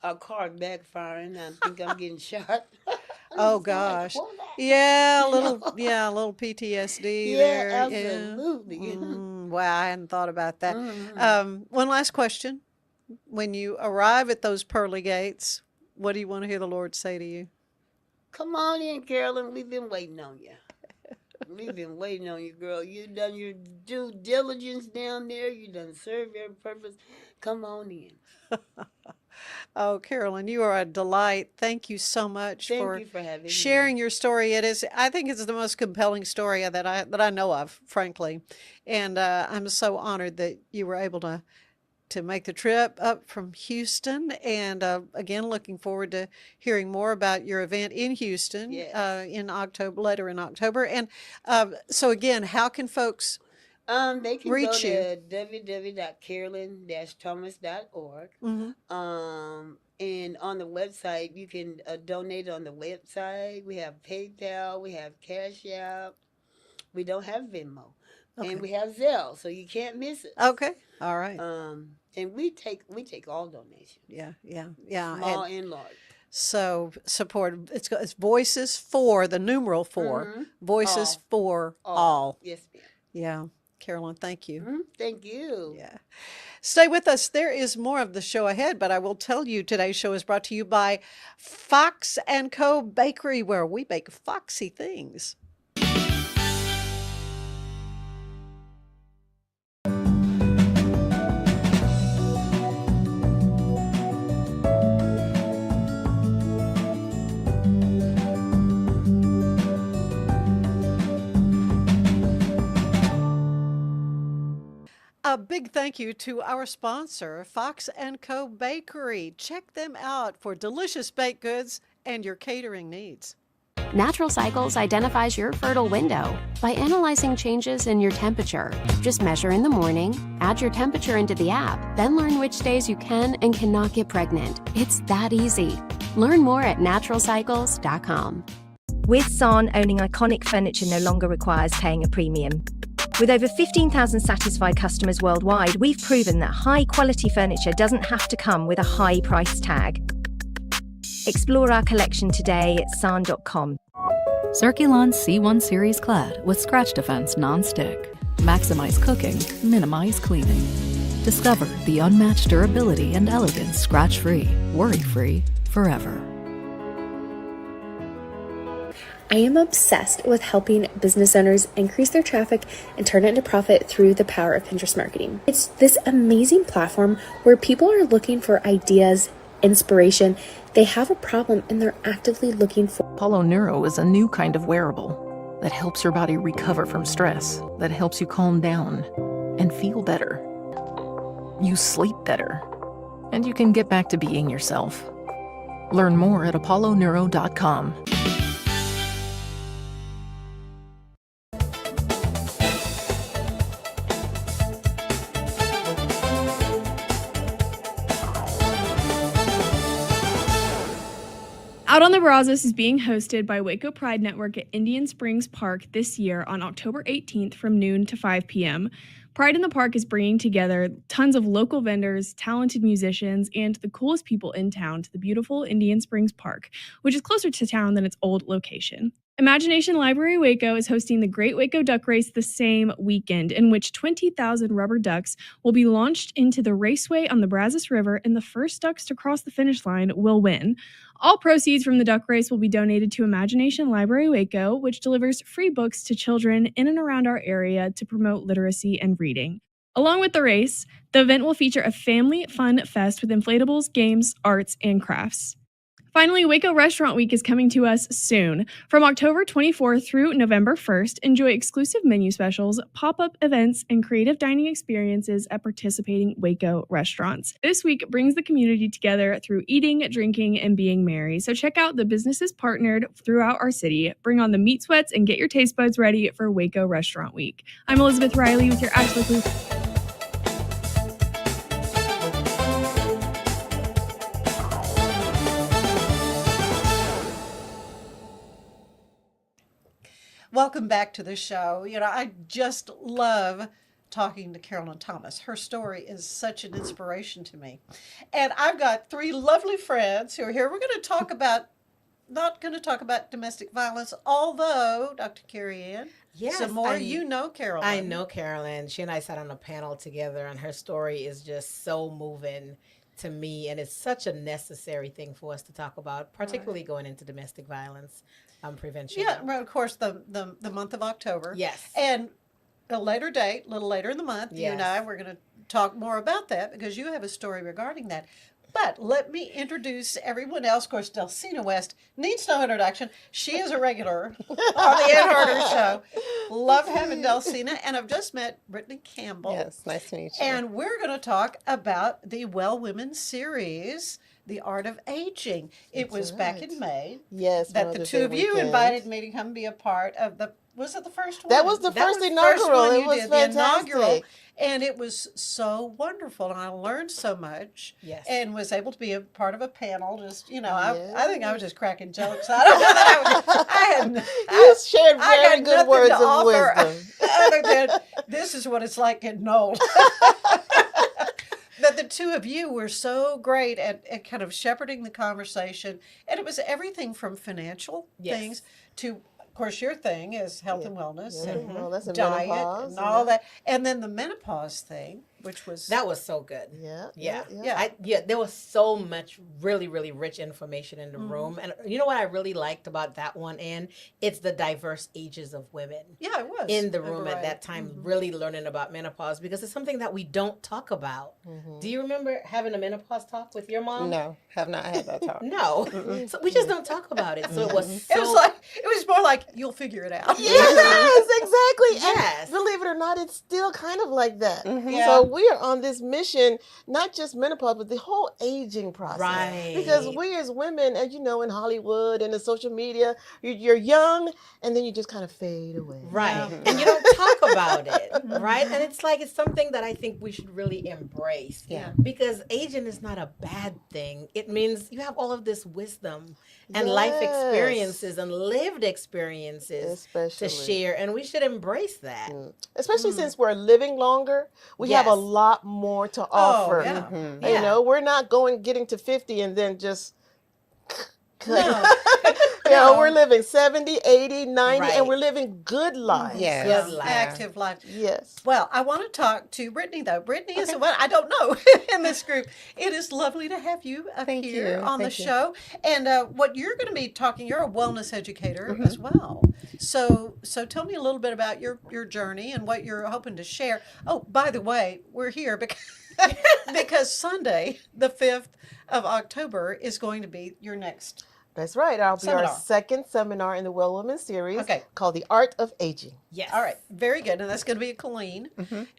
a car backfiring. I think I'm getting shot. I'm Oh just kind of like, gosh. hold that. Yeah, You know? a little PTSD Yeah, there. Yeah. absolutely. Wow, I hadn't thought about that. Mhm. One last question. When you arrive at those pearly gates, what do you want to hear the Lord say to you? Come on in, Carolyn. We've been waiting on you. We've been waiting on you, girl. You done your due diligence down there. You done served your purpose. Come on in. Oh, Carolyn, you are a delight. Thank you so much Thank for you for having me. sharing your story. I think it's the most compelling story that I know of, frankly. And I'm so honored that you were able to make the trip up from Houston. And again, looking forward to hearing more about your event in Houston Yes. in October, later in October. And so again, how can folks They can go reach you? to www.carolyn-thomas.org. Hmm. And on the website, you can donate on the website. We have PayPal, we have Cash App. We don't have Venmo, and Okay. we have Zelle, so you can't miss us. Okay. All right. And we take all donations, Yeah. Yeah. small and large. So support. It's Voices for the numeral 4. Mm-hmm. Voices All, for all. all. Yes, ma'am. Yeah. Carolyn, thank you. Thank you. Yeah. Stay with us. There is more of the show ahead, but I will tell you today's show is brought to you by Fox & Co. Bakery, where we bake foxy things. A big thank you to our sponsor, Fox & Co. Bakery. Check them out for delicious baked goods and your catering needs. Natural Cycles identifies your fertile window by analyzing changes in your temperature. Just measure in the morning, add your temperature into the app, then learn which days you can and cannot get pregnant. It's that easy. Learn more at naturalcycles.com. With San, owning iconic furniture no longer requires paying a premium. With over 15,000 satisfied customers worldwide, we've proven that high-quality furniture doesn't have to come with a high price tag. Explore our collection today at san.com. Circulon C1 Series Clad with Scratch Defense Non-Stick. Maximize cooking, minimize cleaning. Discover the unmatched durability and elegance scratch-free, worry-free, forever. I am obsessed with helping business owners increase their traffic and turn it into profit through the power of Pinterest marketing. It's this amazing platform where people are looking for ideas, inspiration. They have a problem and they're actively looking for. Apollo Neuro is a new kind of wearable that helps your body recover from stress, that helps you calm down and feel better. You sleep better, and you can get back to being yourself. Learn more at apolloneuro.com. Out on the Brazos is being hosted by Waco Pride Network at Indian Springs Park this year on October 18th from noon to 5 p.m. Pride in the Park is bringing together tons of local vendors, talented musicians, and the coolest people in town to the beautiful Indian Springs Park, which is closer to town than its old location. Imagination Library Waco is hosting the Great Waco Duck Race the same weekend, in which 20,000 rubber ducks will be launched into the raceway on the Brazos River, and the first ducks to cross the finish line will win. All proceeds from the duck race will be donated to Imagination Library Waco, which delivers free books to children in and around our area to promote literacy and reading. Along with the race, the event will feature a family fun fest with inflatables, games, arts, and crafts. Finally, Waco Restaurant Week is coming to us soon. From October 24th through November 1st, enjoy exclusive menu specials, pop-up events, and creative dining experiences at participating Waco restaurants. This week brings the community together through eating, drinking, and being merry. So check out the businesses partnered throughout our city. Bring on the meat sweats and get your taste buds ready for Waco Restaurant Week. I'm Elizabeth Riley with your Axel Loop. Welcome back to the show. I just love talking to Carolyn Thomas. Her story is such an inspiration to me. And I've got three lovely friends who are here. We're going to talk about, not going to talk about domestic violence, although, Dr. Kerry-Ann Zamore, you know Carolyn. I know Carolyn. She and I sat on a panel together, and her story is just so moving to me, and it's such a necessary thing for us to talk about, particularly going into domestic violence prevention. Yeah, well, of course, the month of October. Yes. And a later date, a little later in the month, you and Yes. I, we're going to talk more about that because you have a story regarding that. But let me introduce everyone else. Of course, Delsina West needs no introduction. She is a regular on the Ed Harder Show. Love having Delsina. And I've just met Brittany Campbell. Yes, nice to meet you. And we're going to talk about the Well Women series, The Art of Aging. It was back in May. Yes, That the two of you invited me to come be a part of the, was it the first one? That was the first inaugural. One It you was did, fantastic. the inaugural. And it was so wonderful. And I learned so much. Yes. And was able to be a part of a panel. Just, I think I was just cracking jokes. I don't know that You shared I very got good nothing words to of offer wisdom. other than this is what it's like getting old. That the two of you were so great at kind of shepherding the conversation. And it was everything from financial things to, of course, your thing is health and wellness and Wellness and diet menopause and all that. And then the menopause thing, which was... That was so good. Yeah. There was so much really, really rich information in the room. And you know what I really liked about that one, Ann? It's the diverse ages of women. Yeah, it was. In the room at that time, really learning about menopause, because it's something that we don't talk about. Do you remember having a menopause talk with your mom? No, have not had that talk. No. So we just don't talk about it. So it was It was more like, you'll figure it out. Yes, exactly. Yes. And believe it or not, it's still kind of like that. Yeah. So we are on this mission, not just menopause, but the whole aging process. Right. Because we as women, as you know, in Hollywood and in social media, you're young and then you just kind of fade away. Right. And you don't talk about it. Right. And it's something that I think we should really embrace. Yeah. Because aging is not a bad thing. It means you have all of this wisdom and life Yes. experiences and lived experiences Especially. to share. And we should embrace that. Especially since we're living longer, we have a Yes. lot more to offer. yeah. You Yeah. know, we're not getting to 50 and then just No. you know, we're living 70, 80, 90, Right. and we're living good lives. Yes. Good life. Active life. Yes. Well, I want to talk to Brittany, though. Brittany is, well, I don't know in this group. It is lovely to have you up Thank here you. on the Thank you. show. And what you're going to be talking, you're a wellness educator as well. So tell me a little bit about your journey and what you're hoping to share. Oh, by the way, we're here because Sunday, the 5th of October, is going to be your next. That's right. I'll be our Seminar. second seminar in the Well Woman series Okay. called The Art of Aging. Yes. All right, very good. And that's going to be at Colleen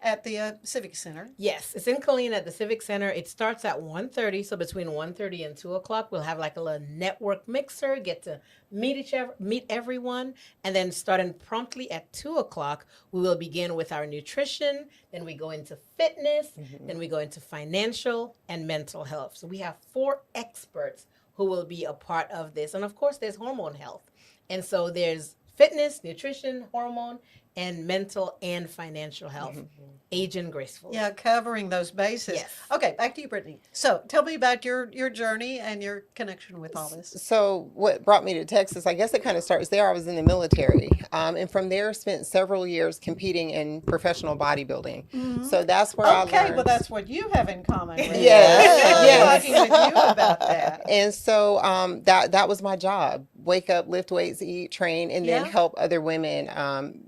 at the Civic Center. Yes, it's in Colleen at the Civic Center. It starts at 1:30, so between 1:30 and 2 o'clock, we'll have like a little network mixer, get to meet everyone, and then starting promptly at 2 o'clock, we will begin with our nutrition, then we go into fitness, then we go into financial and mental health. So we have 4 experts who will be a part of this. And of course, there's hormone health. And so there's fitness, nutrition, hormone, and mental and financial health, aging gracefully. Yeah, covering those bases. Yes. Okay, back to you, Brittany. So tell me about your journey and your connection with all this. So what brought me to Texas, I guess it kind of starts there. I was in the military, and from there spent several years competing in professional bodybuilding. So that's where I Okay, learned. well, that's what you have in common with me. Yes, I'm talking with you about that. And so that was my job. Wake up, lift weights, eat, train, and then Yeah. help other women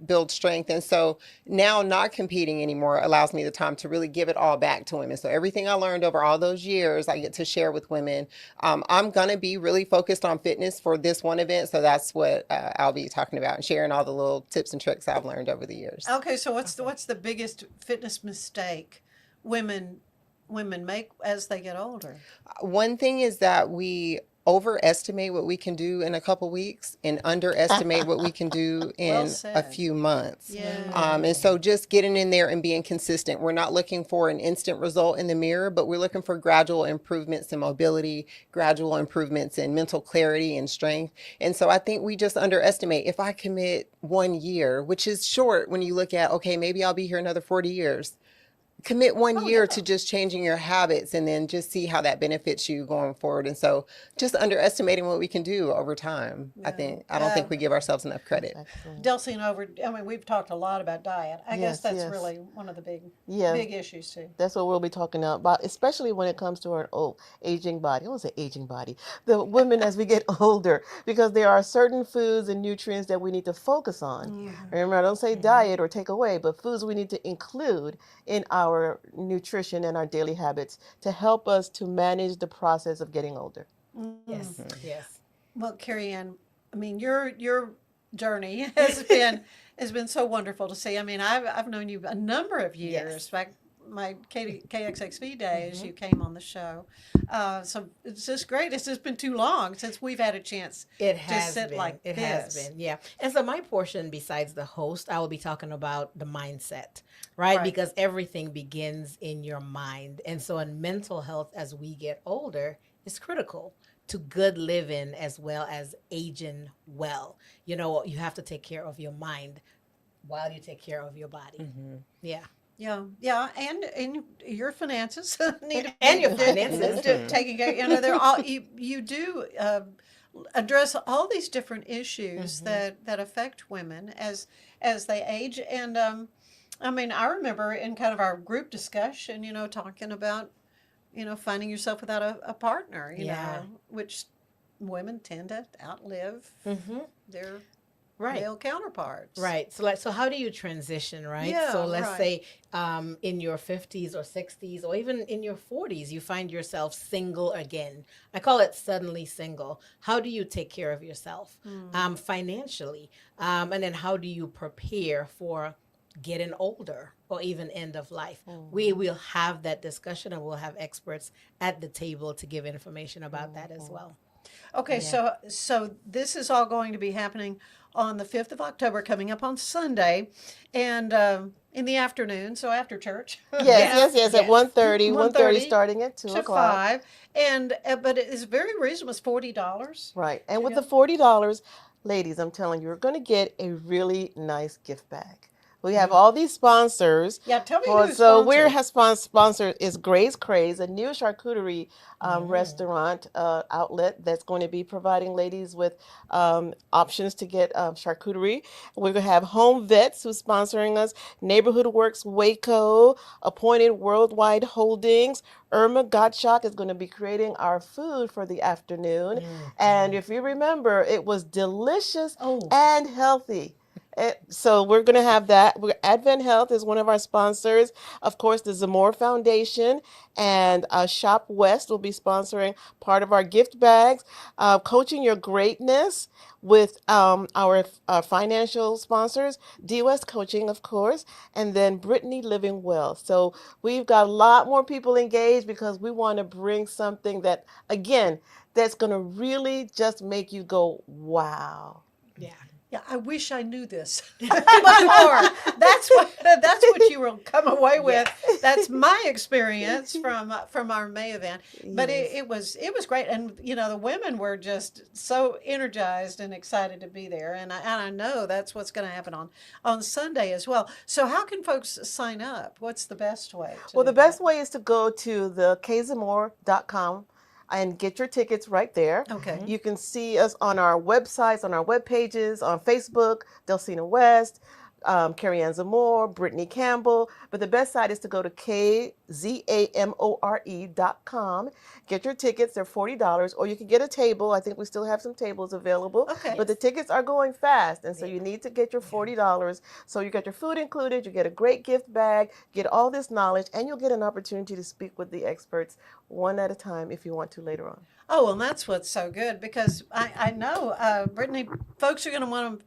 build strength. And so now not competing anymore allows me the time to really give it all back to women. So everything I learned over all those years, I get to share with women. I'm going to be really focused on fitness for this one event. So that's what I'll be talking about and sharing all the little tips and tricks I've learned over the years. Okay, so what's the biggest fitness mistake women make as they get older? One thing is that we overestimate what we can do in a couple weeks and underestimate what we can do in Well a said. few months. Yeah. And so just getting in there and being consistent. We're not looking for an instant result in the mirror, but we're looking for gradual improvements in mobility, gradual improvements in mental clarity and strength. And so I think we just underestimate. If I commit 1 year, which is short when you look at, okay, maybe I'll be here another 40 years. Commit 1 year to just changing your habits and then just see how that benefits you going forward. And so just underestimating what we can do over time. I don't think we give ourselves enough credit. Delsina, we've talked a lot about diet. I guess that's really one of the big issues too. That's what we'll be talking about, especially when it comes to our old aging body. I won't say aging body, the women as we get older, because there are certain foods and nutrients that we need to focus on. Remember, I don't say diet or take away, but foods we need to include in our nutrition and our daily habits to help us to manage the process of getting older. Yes. Yes. Well, Kerry-Ann, I mean, your journey has been so wonderful to see. I mean, I've known you a number of years, back my KXXV days. You came on the show, so it's just great. It's just been too long since we've had a chance It to has sit been. like It this. has been, yeah. And so my portion, besides the host, I will be talking about the mindset, right? Because everything begins in your mind. And so in mental health, as we get older, is critical to good living as well as aging well. You know, you have to take care of your mind while you take care of your body. Yeah. Yeah, and your finances need to And be your finances. taken care. You know, they're all you do address all these different issues that affect women as they age. And I mean, I remember in kind of our group discussion, you know, talking about, you know, finding yourself without a partner, you know, which women tend to outlive their male counterparts. Right. So how do you transition, right? Yeah, so let's say in your 50s or 60s or even in your 40s, you find yourself single again. I call it suddenly single. How do you take care of yourself financially? And then how do you prepare for getting older or even end of life? We will have that discussion, and we'll have experts at the table to give information about that as well. Okay, so this is all going to be happening on the 5th of October, coming up on Sunday, and in the afternoon, so after church. Yes, at 1:30, 1:30 starting at 2 to o'clock. 5, and but it is very reasonable. It's $40. Right. And with the $40, ladies, I'm telling you, you're going to get a really nice gift bag. We have all these sponsors. Yeah, tell me who's So sponsored. sponsored is Gray's Craze, a new charcuterie restaurant outlet that's going to be providing ladies with options to get charcuterie. We're going to have Home Vets who's sponsoring us, Neighborhood Works Waco, Appointed Worldwide Holdings. Irma Gottschalk is going to be creating our food for the afternoon. And if you remember, it was delicious and healthy. So we're going to have that. Advent Health is one of our sponsors. Of course, the Zamore Foundation and Shop West will be sponsoring part of our gift bags. Coaching Your Greatness with our financial sponsors, D-West Coaching, of course, and then Brittany Living Well. So we've got a lot more people engaged because we want to bring something that, again, that's going to really just make you go, wow. Yeah. Yeah, I wish I knew this before. That's what you will come away with. That's my experience from our May event. But Yes. it was great, and the women were just so energized and excited to be there, and I know that's what's going to happen on Sunday as well. So how can folks sign up? What's the best way? Well, the best way is to go to the kzamore.com and get your tickets right there. Okay. You can see us on our websites, on our web pages, on Facebook, Delsina West, Kerry-Ann Zamore, Brittany Campbell. But the best site is to go to kzamore.com. Get your tickets. They're $40, or you can get a table. I think we still have some tables available. Okay. But the tickets are going fast, and so you need to get your $40. So you get your food included. You get a great gift bag. Get all this knowledge, and you'll get an opportunity to speak with the experts one at a time if you want to later on. Oh, well, that's what's so good, because I know, Brittany, folks are going to want to,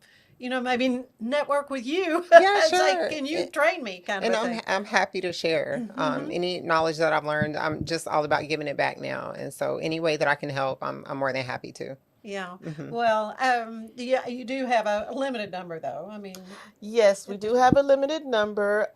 maybe network with you. Yeah, It's sure. like, can you train me kind And of a thing? I'm happy to share any knowledge that I've learned. I'm just all about giving it back now, and so any way that I can help, I'm more than happy to. Yeah. Mhm. Well, yeah, you do have a limited number, though. I mean, Yes, we do have a limited number.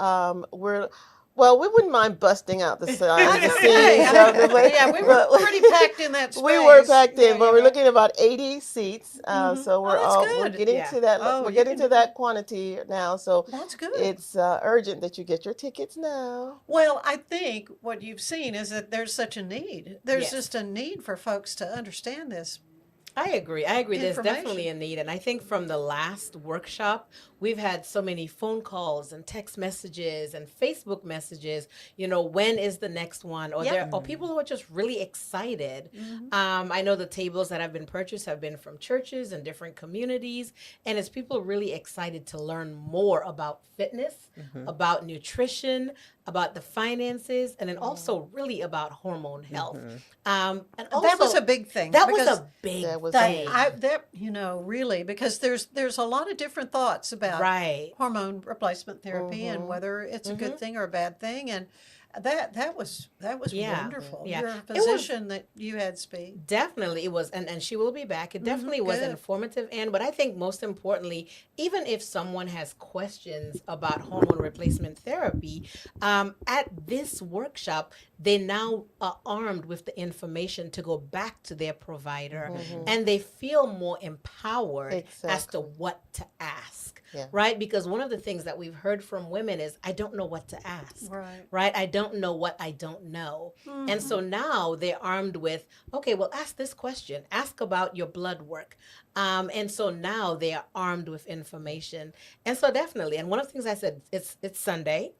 We wouldn't mind busting out the signs to see. yeah, we were pretty packed in that space. We were packed in, Yeah, but yeah, we're yeah. looking at about 80 seats. So Oh, that's we're good. getting Yeah. to that. Oh, We're you getting can to that quantity now. So That's good. it's urgent that you get your tickets now. Well, I think what you've seen is that there's such a need. There's Yes. just a need for folks to understand this. I agree. There's definitely Information. a need. And I think from the last workshop, we've had so many phone calls and text messages and Facebook messages, when is the next one? Or Yep. there are people who are just really excited. I know the tables that have been purchased have been from churches and different communities. And it's people really excited to learn more about fitness, about nutrition, about the finances, and then also really about hormone health. And also, That was a big thing. That was because a big That was thing. really, because there's a lot of different thoughts about Right. hormone replacement therapy and whether it's a good thing or a bad thing, and that was Yeah. wonderful. Yeah. You're a It was- physician that you had speak. Definitely, it was, and she will be back. It definitely was good. informative, but I think most importantly, even if someone has questions about hormone replacement therapy, at this workshop, they now are armed with the information to go back to their provider, and they feel more empowered as to Exactly. what to ask. Yeah. Right? Because one of the things that we've heard from women is, I don't know what to ask. Right? I don't know what I don't know. And so now they're armed with, okay, well, ask this question. Ask about your blood work. And so now they are armed with information. And so definitely, and one of the things I said, it's Sunday,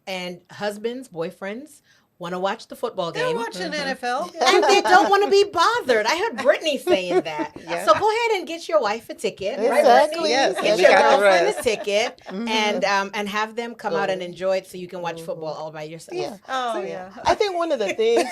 and husbands, boyfriends want to watch the football They're game. watching NFL. And they don't want to be bothered. I heard Brittany saying that. Yeah. So go ahead and get your wife a ticket. Right, Exactly. Brittany? Yes, Get we your got the girlfriend a rest. ticket and have them come out and enjoy it so you can watch football all by yourself. Yeah. Oh, yeah. I think one of the things,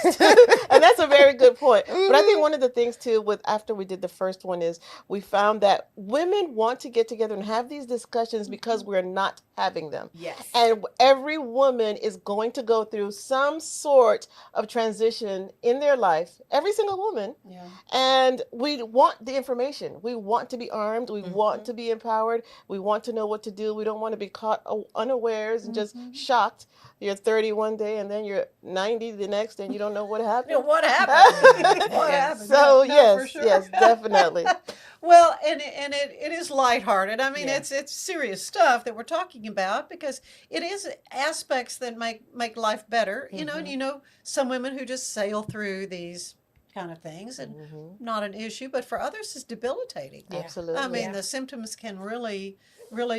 and that's a very good point, but I think one of the things too, after we did the first one, is we found that women want to get together and have these discussions because we're not having them. Yes. And every woman is going to go through some sort of transition in their life, every single woman. Yeah. And we want the information. We want to be armed. We want to be empowered. We want to know what to do. We don't want to be caught unawares and just shocked. You're 30 one day and then you're 90 the next, and you don't know what happened. What happened? What happened? So No, for yes, sure. yes, definitely. Well, and it is lighthearted. I mean, Yeah. it's serious stuff that we're talking about, because it is aspects that make life better. And some women who just sail through these kind of things and not an issue, but for others it's debilitating. Absolutely. I mean, the symptoms can really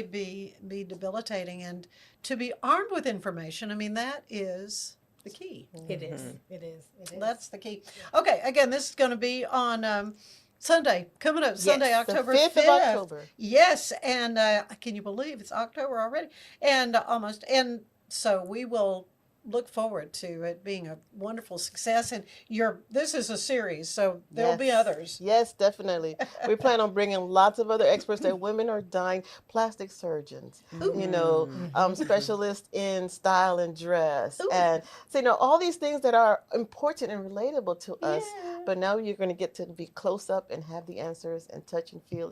be debilitating, and to be armed with information, I mean, that is the key. It is. It is. It is. That's the key. Okay, again, this is going to be on Sunday, coming up Sunday, The October 5th of October. Yes, and can you believe it's October already? And almost. And so we will look forward to it being a wonderful success. And this is a series, so there'll be others. Yes, definitely. We plan on bringing lots of other experts that women are dying, plastic surgeons, specialists in style and dress, and so all these things that are important and relatable to us. But now you're going to get to be close up and have the answers and touch and feel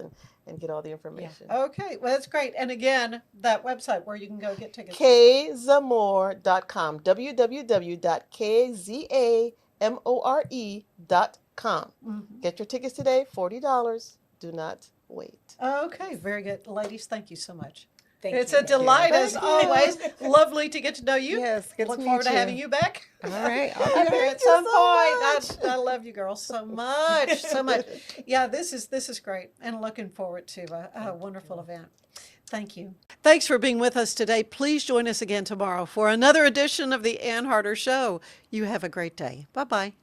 and get all the information. Okay, well, that's great. And again, that website where you can go get tickets. kzamore.com, www.kzamore.com. Get your tickets today, $40. Do not wait. Okay, very good. Ladies, thank you so much. Thank A you. delight as Thank you. always. Lovely to get to know you. Yes, good to Look meet forward to you. having you back. All right. I'll Up be here back. at some so point. I love you girls so much, so much. Yeah, this is great, and looking forward to a wonderful event. Thank you. Thanks for being with us today. Please join us again tomorrow for another edition of the Ann Harder Show. You have a great day. Bye-bye.